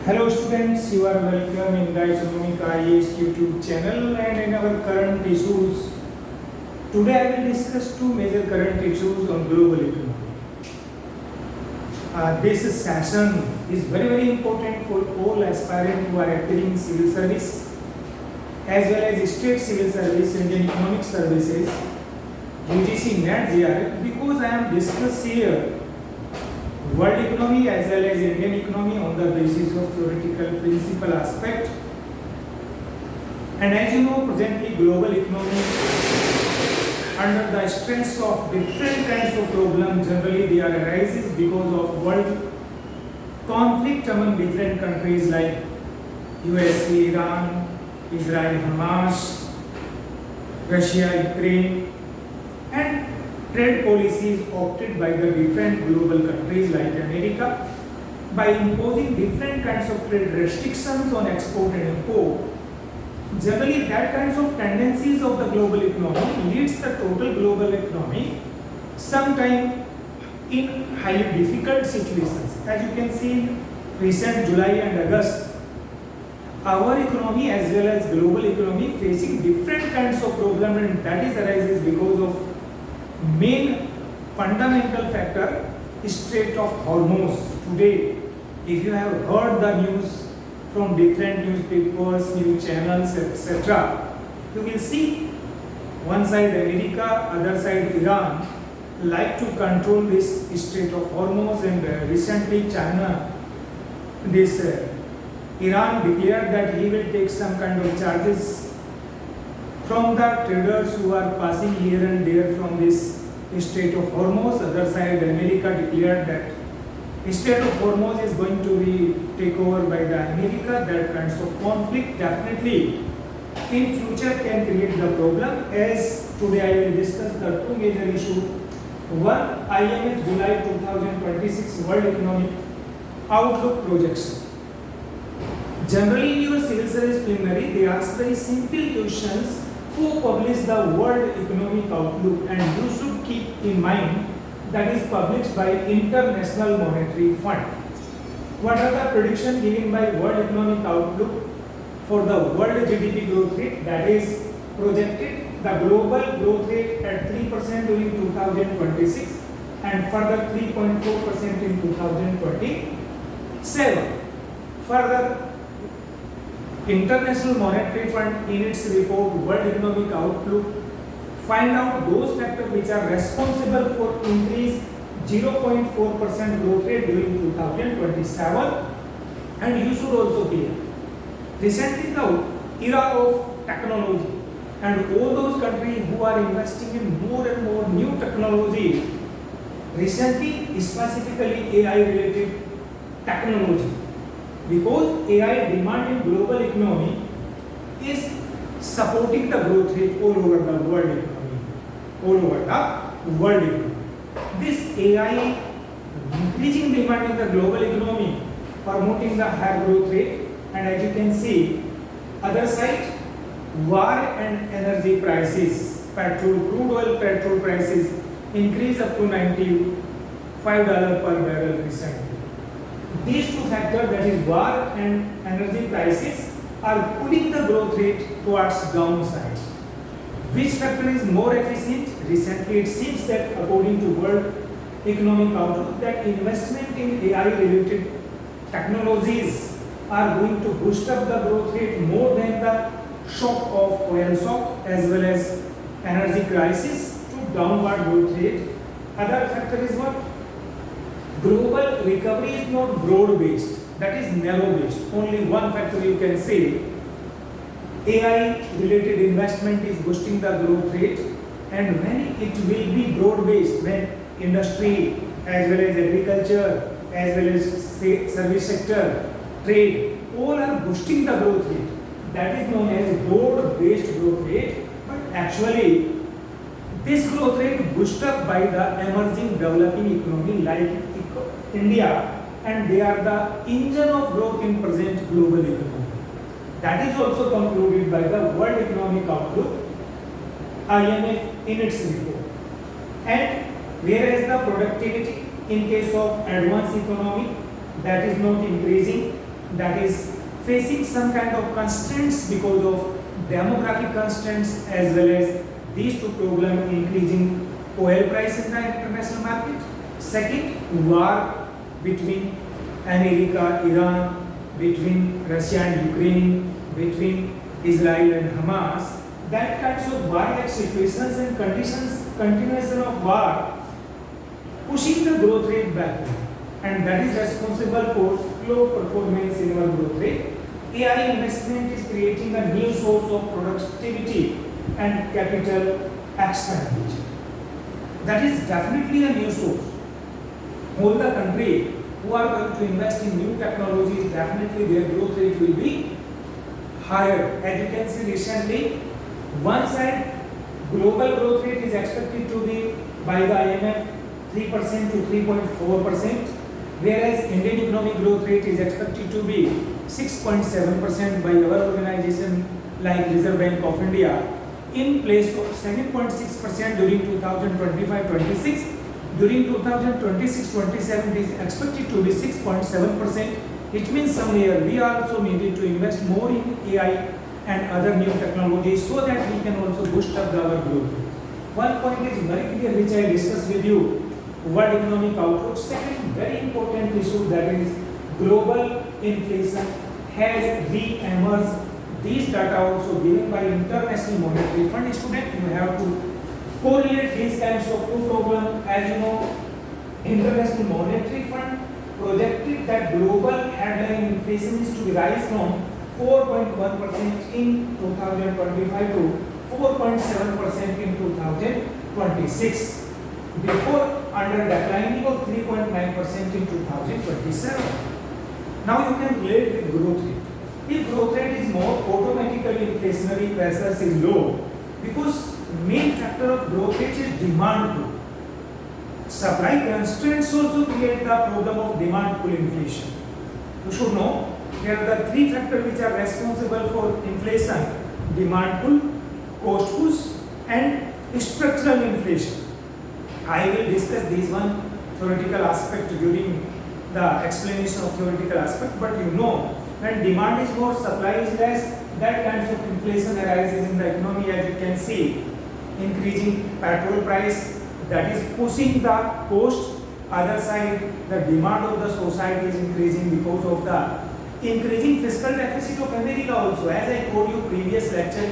Hello students, you are welcome in the Economic IAS YouTube channel and in our current issues. Today I will discuss two major current issues on global economy. This session is very important for all aspirants who are appearing civil service as well as state civil service, Indian Economic Services, UGC NET JRF, because I am discussing here world economy as well as Indian economy on the basis of theoretical principle aspect. And as you know, presently global economy under the stress of different kinds of problems, generally they are arises because of world conflict among different countries like USA, Iran, Israel, Hamas, Russia, Ukraine, and trade policies opted by the different global countries like America by imposing different kinds of trade restrictions on export and import. Generally, that kinds of tendencies of the global economy leads the total global economy sometime in highly difficult situations. As you can see in recent July and August, our economy as well as global economy facing different kinds of problem, and that is arises because of main fundamental factor, Strait of Hormuz. Today, if you have heard the news from different newspapers, news channels, etc., you will see one side America, other side Iran like to control this Strait of Hormuz, and recently China, Iran declared that he will take some kind of charges from the traders who are passing here and there from this Strait of Hormuz. Other side, America declared that Strait of Hormuz is going to be taken over by the America. That kinds of conflict definitely in future can create the problem. As today I will discuss the two major issues. One, IMF July 2026 World Economic Outlook projection. Generally in your civil service preliminary, they ask very simple questions. Who published the World Economic Outlook? And you should keep in mind that is published by International Monetary Fund. What are the predictions given by World Economic Outlook for the world GDP growth rate? That is projected the global growth rate at 3% during 2026 and further 3.4% in 2027. Further, International Monetary Fund in its report World Economic Outlook find out those factors which are responsible for increase 0.4% growth rate during 2027. And you should also clear recently the era of technology and all those countries who are investing in more and more new technology, recently specifically AI related technology, because AI demand in global economy is supporting the growth rate all over the world economy, This AI increasing demand in the global economy, promoting the higher growth rate, and as you can see, other side, war and energy prices, crude oil petrol prices increase up to $95 per barrel recently. These two factors, that is war and energy prices, are pulling the growth rate towards downside. Which factor is more efficient? Recently it seems that according to World Economic Outlook that investment in AI related technologies are going to boost up the growth rate more than the shock of oil shock as well as energy crisis to downward growth rate. Other factor is what? Global recovery is not broad-based, that is narrow-based. Only one factor you can say, AI-related investment is boosting the growth rate, and when it will be broad-based, when industry as well as agriculture, as well as service sector, trade, all are boosting the growth rate. That is known as broad-based growth rate, but actually this growth rate boosted up by the emerging developing economy like India, and they are the engine of growth in present global economy. That is also concluded by the World Economic Outlook, IMF, in its report. And whereas the productivity in case of advanced economy, that is not increasing, that is facing some kind of constraints because of demographic constraints as well as these two problems, increasing oil price in the international market. Second, war between America, Iran, between Russia and Ukraine, between Israel and Hamas. That kinds of war-like situations and conditions, continuation of war, pushing the growth rate backward, and that is responsible for low performance in our growth rate. AI investment is creating a new source of productivity and capital expenditure. That is definitely a new source. All the country who are going to invest in new technologies, definitely their growth rate will be higher. As you can see recently, one side global growth rate is expected to be by the IMF 3% to 3.4%, whereas Indian economic growth rate is expected to be 6.7% by our organization like Reserve Bank of India, in place of 7.6% during 2025-26. During 2026-27 it is expected to be 6.7%. It means somewhere we also needed to invest more in AI and other new technologies so that we can also boost up our growth. One point is very clear which I discussed with you, world economic outlook. Second very important issue, that is global inflation has re-emerged. These data also given by International Monetary Fund. Student, you have to correlate these kinds of two problems. As you know, International Monetary Fund projected that global headline inflation is to rise from 4.1% in 2025 to 4.7% in 2026, before under declining of 3.9% in 2027. Now you can relate with growth rate. If growth rate is more, automatically inflationary pressures is low, because main factor of growth rate is demand pull. Supply constraints also create the problem of demand pull inflation. You should know there are the three factors which are responsible for inflation: demand pull, cost push, and structural inflation. I will discuss this one theoretical aspect during the explanation of theoretical aspect, but you know, when demand is more, supply is less, that kinds of inflation arises in the economy. As you can see, increasing petrol price, that is pushing the cost. Other side, the demand of the society is increasing because of the increasing fiscal deficit of America also. As I told you in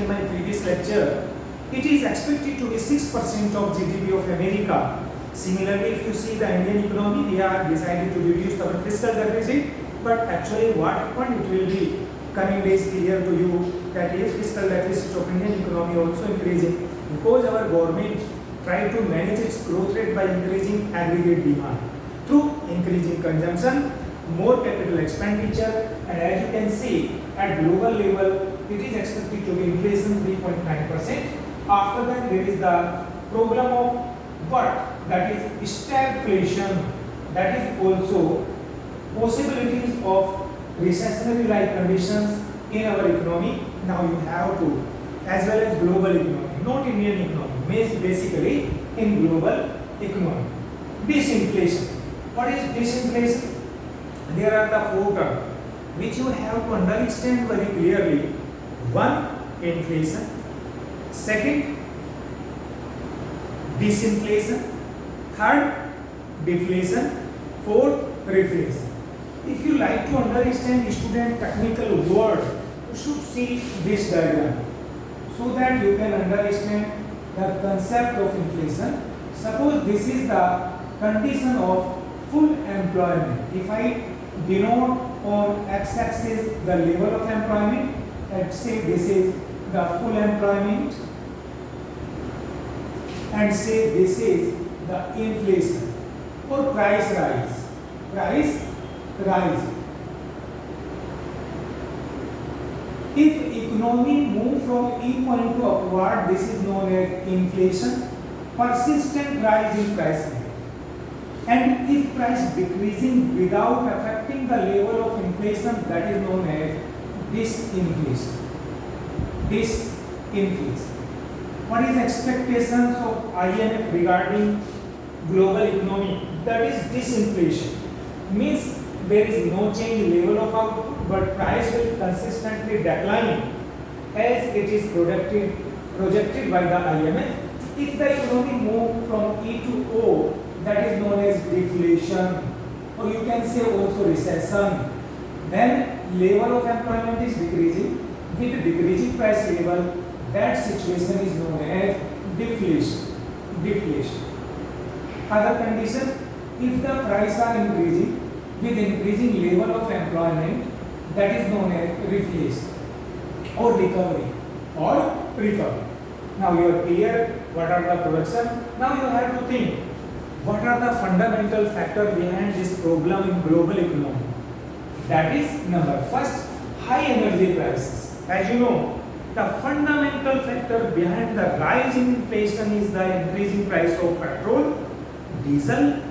my previous lecture, it is expected to be 6% of GDP of America. Similarly, if you see the Indian economy, we are decided to reduce our fiscal deficit, but actually what happened, it will be coming days clear to you that is fiscal deficit of Indian economy also increasing, because our government tried to manage its growth rate by increasing aggregate demand through increasing consumption, more capital expenditure, and as you can see at global level it is expected to be inflation 3.9%. After that there is the problem of what, that is stagflation, that is also possibilities of recessionary like conditions in our economy. Now you have to, as well as global economy, not Indian economy, basically in global economy. Disinflation. What is disinflation? There are the four terms which you have to understand very clearly. One, inflation. Second, disinflation. Third, deflation. Fourth, reflation. If you like to understand student technical word, you should see this diagram so that you can understand the concept of inflation. Suppose this is the condition of full employment. If I denote on x-axis the level of employment, let's say this is the full employment, and say this is the inflation or price rise. Price rise. If economy move from E point to upward, this is known as inflation. Persistent rise in price rate. And if price decreasing without affecting the level of inflation, that is known as disinflation. Disinflation. What is expectations of IMF regarding global economy? That is disinflation. Means there is no change in level of output, but price will consistently decline as it is projected by the IMF. If the economy moves from E to O, that is known as deflation, or you can say also recession, then level of employment is decreasing. With decreasing price level, that situation is known as deflation. Other condition, if the price are increasing with increasing level of employment, that is known as reflation or recovery. Now you are clear what are the production. Now you have to think what are the fundamental factors behind this problem in global economy. That is number first, high energy prices. As you know, the fundamental factor behind the rise in inflation is the increasing price of petrol, diesel,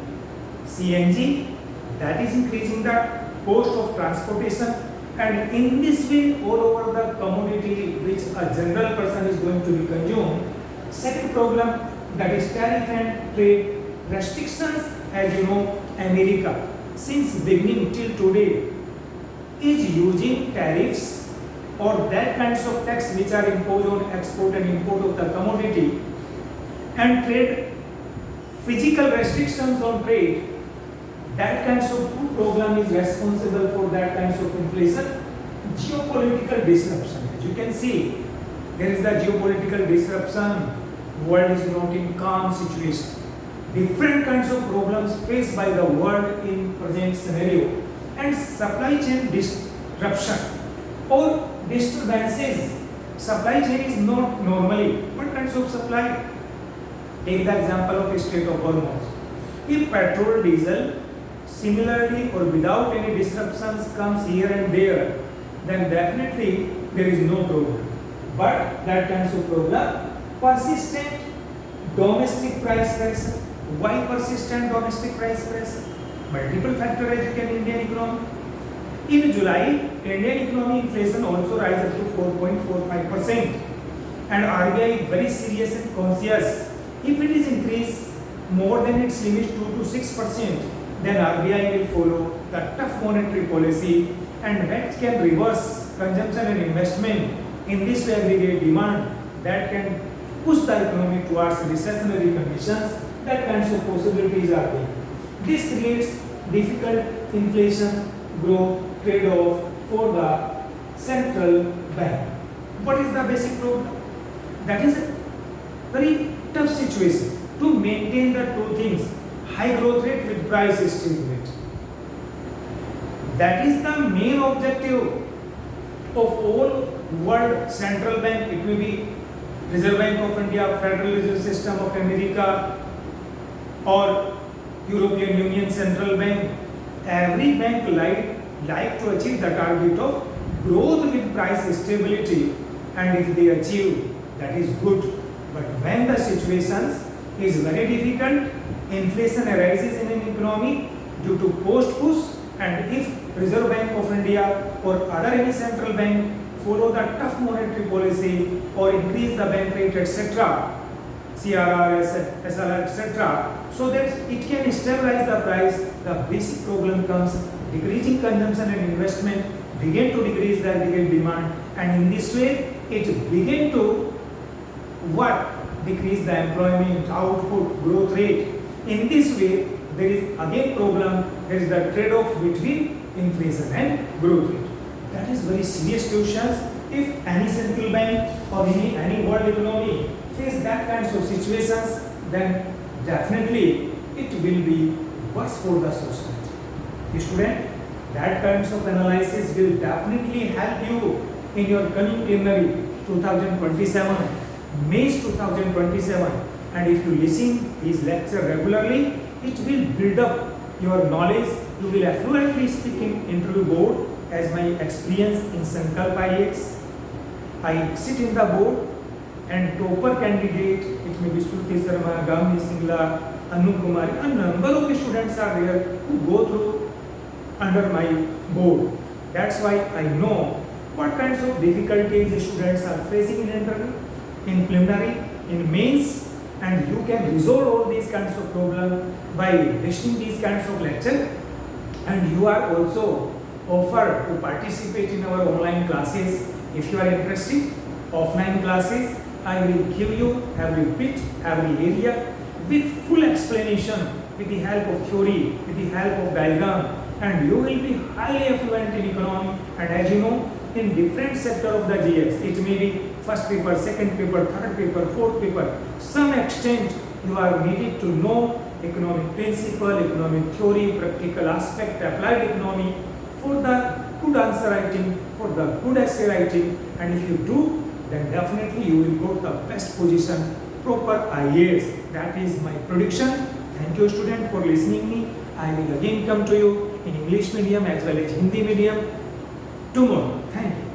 CNG, that is increasing the cost of transportation, and in this way all over the commodity which a general person is going to be consumed. Second problem, that is tariff and trade restrictions. As you know, America since beginning till today is using tariffs or that kinds of tax which are imposed on export and import of the commodity, and trade physical restrictions on trade. That kinds of two program is responsible for that kinds of inflation. Geopolitical disruption. As you can see, there is the geopolitical disruption. World is not in calm situation. Different kinds of problems faced by the world in present scenario, and supply chain disruption or disturbances. Supply chain is not normally. What kinds of supply? Take the example of Strait of Hormuz. If petrol, diesel, similarly or without any disruptions comes here and there, then definitely there is no problem. But that kinds of problem, persistent domestic price pressure. Why persistent domestic price pressure? Multiple factors as you can Indian economy. In July, Indian economy inflation also rise up to 4.45%, and RBI is very serious and conscious. If it is increased more than its limit 2 to 6%, then RBI will follow the tough monetary policy, and that can reverse consumption and investment. In this way, aggregate demand that can push the economy towards recessionary conditions. That kinds of possibilities are there. This creates difficult inflation growth trade-off for the central bank. What is the basic problem? That is a very tough situation to maintain the two things, high growth rate with price stability. That is the main objective of all world central bank. It may be Reserve Bank of India, Federal Reserve System of America, or European Union Central Bank. Every bank like to achieve the target of growth with price stability, and if they achieve, that is good. But when the situation is very difficult, inflation arises in an economy due to cost push, and if Reserve Bank of India or other any central bank follow the tough monetary policy or increase the bank rate, etc., CRR, SLR, etc., so that it can stabilize the price, the basic problem comes decreasing consumption and investment begin to decrease the aggregate demand, and in this way it begin to decrease the employment, output, growth rate. In this way there is again problem, there is the trade-off between inflation and growth rate. That is very serious questions. If any central bank or any world economy face that kinds of situations, then definitely it will be worse for the society. Student, that kinds of analysis will definitely help you in your coming plenary 2027, May 2027, and if you listen these lectures regularly, it will build up your knowledge. You will fluently speak in interview board. As my experience in Sankalp IX, I sit in the board, and topper candidate, it may be Shruti Sharma, Gamini Singla, Anu Kumari, a number of students are there who go through under my board. That's why I know what kinds of difficulties students are facing in interview, in preliminary, in mains, and you can resolve all these kinds of problems by listening these kinds of lectures. and you are also offered to participate in our online classes. If you are interested, offline classes, I will give you every bit, every area with full explanation, with the help of theory, with the help of diagram, and you will be highly fluent in economy. And as you know, in different sector of the GS, it may be first paper, second paper, third paper, fourth paper, some extent you are needed to know economic principle, economic theory, practical aspect, applied economy for the good answer writing, for the good essay writing, and if you do, then definitely you will go to the best position, proper IAS. That is my prediction. Thank you student for listening me. I will again come to you in English medium as well as Hindi medium tomorrow. Thank you.